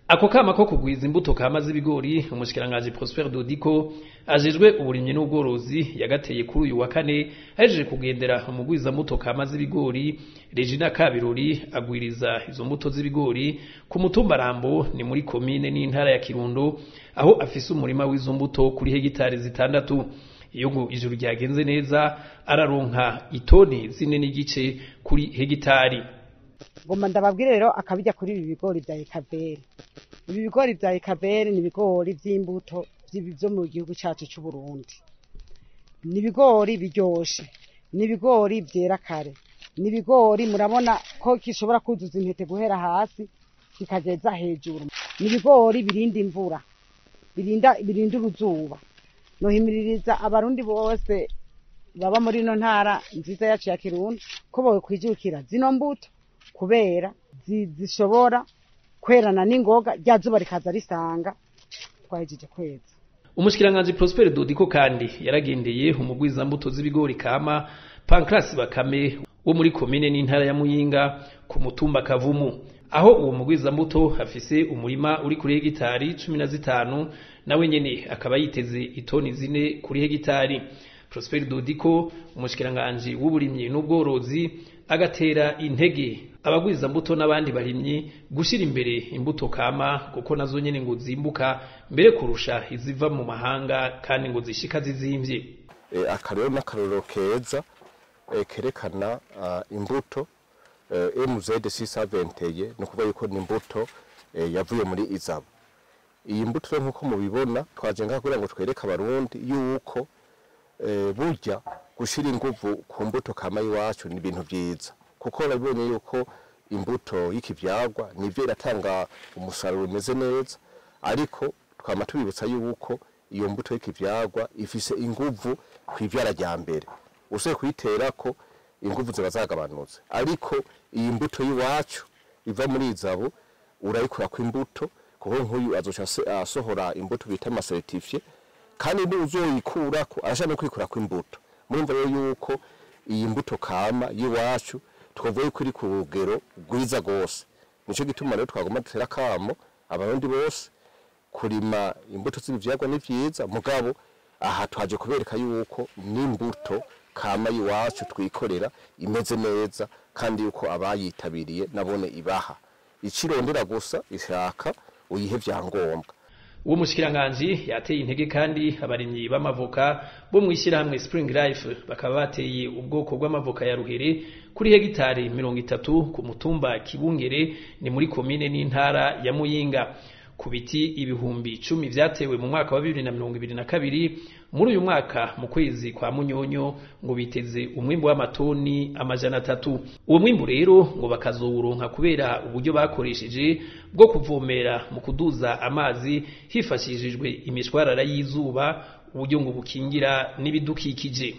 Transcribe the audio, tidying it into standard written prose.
Ako kama ko kugwiza imbuto kama z'ibigori umushikiranganje Prosper Dodiko ajejwe uburimyi n'ubworozi yagateye kuri uyu wa kane ahejeje kugendera umugwiza mbuto kama z'ibigori Regina Kabirori agwiriza izo mbuto z'ibigori ku mutumba Rambo ni muri komine n'intara ya Kirundo aho afise umurima w'izo mbuto kuri hegitari zitandatu. Iyo ijuru ryagenze neza araronka itoni zine n'igice kuri hegitari. Ngomba ndababwire rero akabijya kuri ibi bigori vya Ekaveri. Ibi bigori vya Ekaveri ni bigori vy'imbuto vyo mu gihugu cyacu cy'u Burundi. Ni bigori biryoshe, ni bigori vyera kare, ni bigori murabona ko kishobora kuzuza intete guhera hasi kikageza hejuru. Ni bigori birinda imvura, birinda uruzuba. Nohimiririza abarundi bose baba muri no ntara nziza yacu ya Kirundo ko bowe kwijukira zino mbuto kubera zishobora kwerana n'ingoga ryazuba rikaza risanga twahejije kweza. Umushikiranganje Prosper Dodiko kandi yaragendeye umugwiza mbuto z'ibigori kama Pancras Bakame wo muri komine n'intara ya Muyinga ku mutumba Kavumu, aho uwo mugwiza mbuto afise umurima uri kuri hegitari 15 nawe nyene akaba yiteze itoni zine kuri hegitari. Prosper Dodiko umushikiranganje w'uburimyi n'ubworozi agatera intege abagwiza mbuto n'abandi barimyi gushira imbere imbuto kama kuko nazo nyene ngo zimbuka mbere kurusha iziva mu mahanga kandi ngo zishika zizimvye. Akarero n'akaroro keza kerekana imbuto MZ670 no kuvuga yuko ni imbuto yavuye muri Izabo. Iyi mbuto nkuko mubibona twaje ngaho kugira ngo twereke abarundi yuko burya gushira inguvu ku mbuto kama iwacu ni ibintu byiza kuko urabibonye yuko imbuto y'ikivyagwa nivyo iratanga umusaruro umeze neza, ariko twama tubibutsa yuko iyo mbuto y'ikivyagwa ifise inguvu kwivyara rya mbere usoye kuyitera ko inguvu ziba zagabanutse, ariko iyi mbuto y'iwacu iva muri Izabo urayikura ku imbuto kuko nk'uyu azoca asohora imbuto bita amasertifie kandi n'uzoyikurako arashaka no kwikura ku imbuto. Murumva rero yuko iyi mbuto kama y'iwacu twavuye kuri ku rugero rwiza gose, nico gituma rero twagomba dutera kamo abarundi bose kurima imbuto z'ivyagwa ni vyiza, mugabo aha twaje kubereka yuko n'imbuto kama y'iwacu twikorera imeze neza kandi yuko abayitabiriye nabone ibaha icirondera gusa ishaka uyihe vyangombwa. Uwo mushikiranganje yateye intege kandi abarimyi b'amavoka bo mwishira hamwe Spring Life bakaba bateye ubwoko bw'amavoka ya Ruhere kuri hegitari 30 ku mutumba Kibungere ni muri komine n'intara ya Muyinga. Ku biti ibihumbi 10 vyatewe mu mwaka wa 2022 muri uyu mwaka mu kwezi kwa Munyonyo ngo biteze umwimbo w'amatoni 300. Uwo mwimbo rero ngo bakazowuronka kubera uburyo bakoresheje bwo kuvomera mu kuduza amazi hifashishijwe imishwarara y'izuba, uburyo ngo bukingira n'ibidukikije.